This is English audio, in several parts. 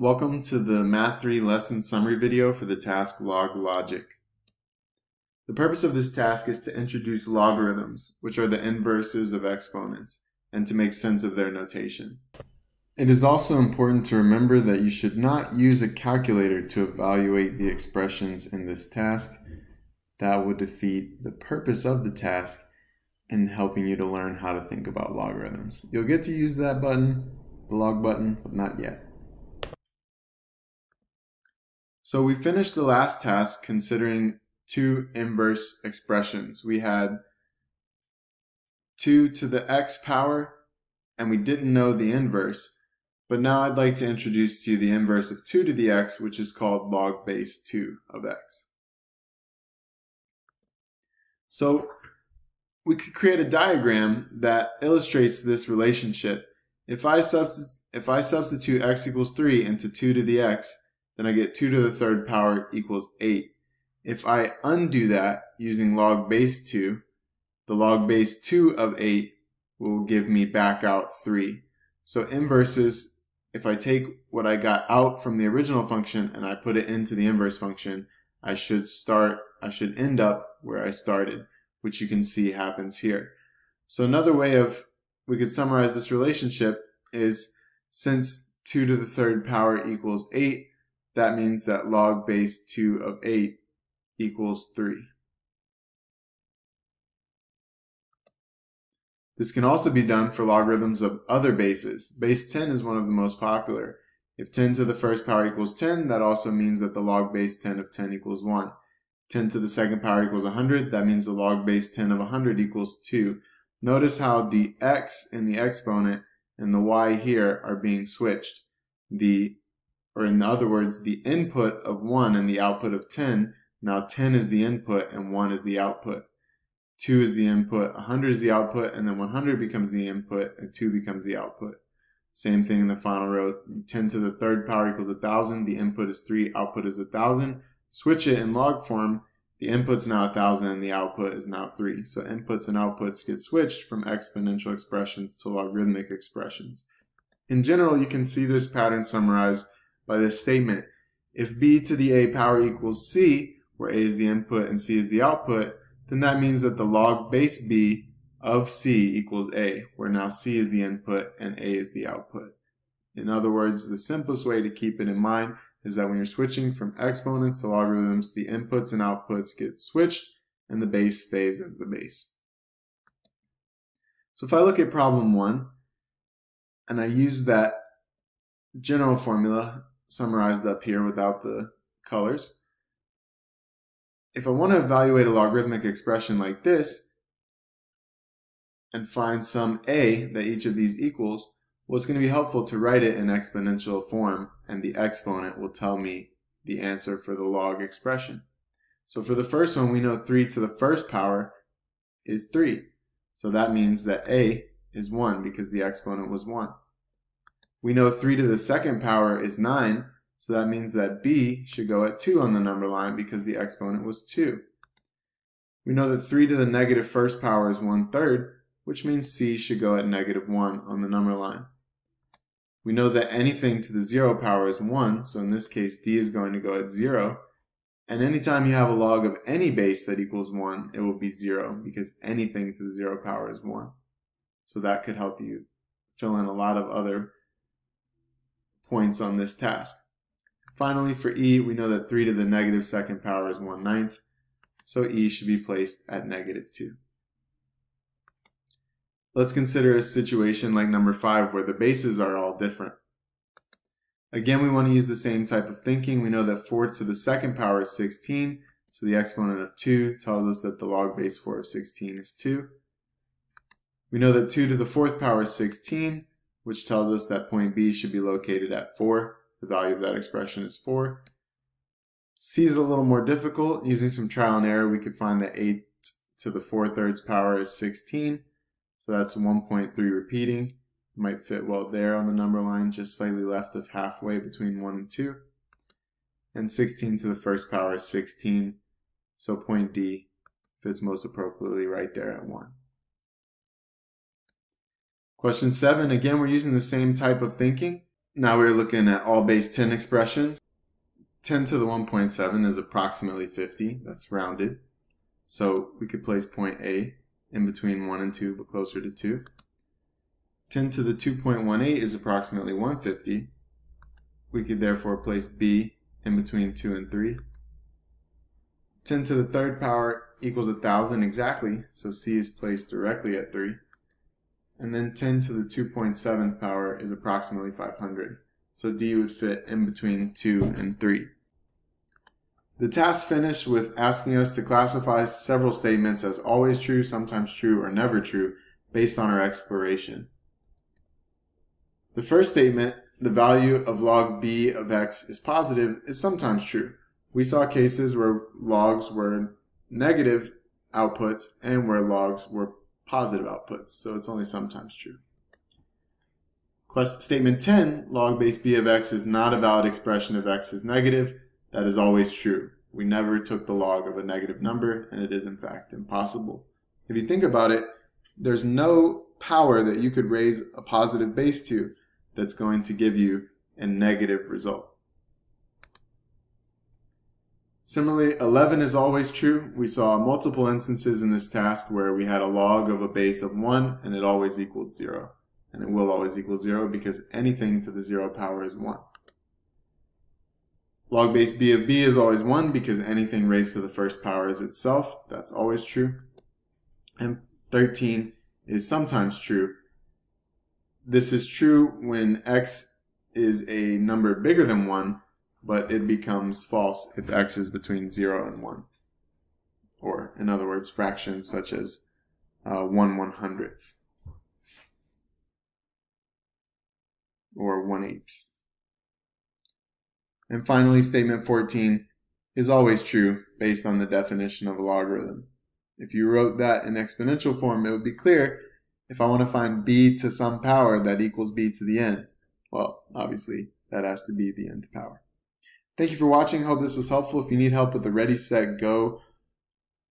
Welcome to the Math 3 lesson summary video for the task log logic. The purpose of this task is to introduce logarithms, which are the inverses of exponents, and to make sense of their notation. It is also important to remember that you should not use a calculator to evaluate the expressions in this task. That would defeat the purpose of the task in helping you to learn how to think about logarithms. You'll get to use that button, the log button, but not yet. So we finished the last task considering two inverse expressions. We had 2 to the x power, and we didn't know the inverse. But now I'd like to introduce to you the inverse of 2 to the x, which is called log base 2 of x. So we could create a diagram that illustrates this relationship. If I substitute x equals 3 into 2 to the x, then I get 2 to the third power equals 8. If I undo that using log base 2, the log base 2 of 8 will give me back out 3. So inverses, if I take what I got out from the original function and I put it into the inverse function, I should end up where I started, which you can see happens here. So another way we could summarize this relationship is, since 2 to the third power equals 8, that means that log base 2 of 8 equals 3. This can also be done for logarithms of other bases. Base 10 is one of the most popular. If 10 to the first power equals 10, that also means that the log base 10 of 10 equals 1. 10 to the second power equals 100, that means the log base 10 of 100 equals 2. Notice how the x in the exponent and the y here are being switched. Or in other words, the input of 1 and the output of 10, now 10 is the input and 1 is the output. 2 is the input, 100 is the output, and then 100 becomes the input, and 2 becomes the output. Same thing in the final row. 10 to the third power equals 1,000, the input is 3, output is 1,000. Switch it in log form, the input's now 1,000 and the output is now 3. So inputs and outputs get switched from exponential expressions to logarithmic expressions. In general, you can see this pattern summarized by this statement. If b to the a power equals c, where a is the input and c is the output, then that means that the log base b of c equals a, where now c is the input and a is the output. In other words, the simplest way to keep it in mind is that when you're switching from exponents to logarithms, the inputs and outputs get switched and the base stays as the base. So if I look at problem 1 and I use that general formula summarized up here without the colors, if I want to evaluate a logarithmic expression like this and find some a that each of these equals, well, it's going to be helpful to write it in exponential form, and the exponent will tell me the answer for the log expression. So for the first one, we know 3 to the first power is 3. So that means that a is 1 because the exponent was 1. We know 3 to the second power is 9, so that means that b should go at 2 on the number line because the exponent was 2. We know that 3 to the negative first power is 1/3, which means c should go at -1 on the number line. We know that anything to the 0 power is 1, so in this case d is going to go at 0. And anytime you have a log of any base that equals 1, it will be 0 because anything to the 0 power is 1. So that could help you fill in a lot of other points on this task. Finally, for e, we know that 3 to the negative second power is 1/9, so e should be placed at -2. Let's consider a situation like number 5 where the bases are all different. Again, we want to use the same type of thinking. We know that 4 to the second power is 16, so the exponent of 2 tells us that the log base 4 of 16 is 2. We know that 2 to the fourth power is 16, which tells us that point B should be located at 4. The value of that expression is 4. C is a little more difficult. Using some trial and error, we could find that 8 to the 4/3 power is 16. So that's 1.3 repeating. Might fit well there on the number line, just slightly left of halfway between 1 and 2. And 16 to the first power is 16. So point D fits most appropriately right there at 1. Question 7, again, we're using the same type of thinking. Now we're looking at all base 10 expressions. 10 to the 1.7 is approximately 50. That's rounded. So we could place point A in between 1 and 2, but closer to 2. 10 to the 2.18 is approximately 150. We could therefore place B in between 2 and 3. 10 to the third power equals 1,000 exactly, so C is placed directly at 3. And then 10 to the 2.7th power is approximately 500, so D would fit in between 2 and 3. The task finished with asking us to classify several statements as always true, sometimes true, or never true, based on our exploration. The first statement, the value of log b of x is positive, is sometimes true. We saw cases where logs were negative outputs and where logs were positive outputs, so it's only sometimes true. Statement 10, log base b of x is not a valid expression if x is negative. That is always true. We never took the log of a negative number, and it is in fact impossible. If you think about it, there's no power that you could raise a positive base to that's going to give you a negative result. Similarly, 11 is always true. We saw multiple instances in this task where we had a log of a base of 1 and it always equaled 0. And it will always equal 0 because anything to the 0 power is 1. Log base b of b is always 1 because anything raised to the first power is itself. That's always true. And 13 is sometimes true. This is true when x is a number bigger than 1, but it becomes false if x is between 0 and 1. Or, in other words, fractions such as 1/100th or 1/8. And finally, statement 14 is always true based on the definition of a logarithm. If you wrote that in exponential form, it would be clear. If I want to find b to some power that equals b to the n, well, obviously, that has to be the nth power. Thank you for watching. Hope this was helpful. If you need help with the Ready, Set, Go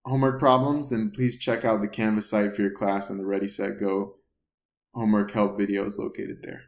homework problems, then please check out the Canvas site for your class, and the Ready, Set, Go homework help video is located there.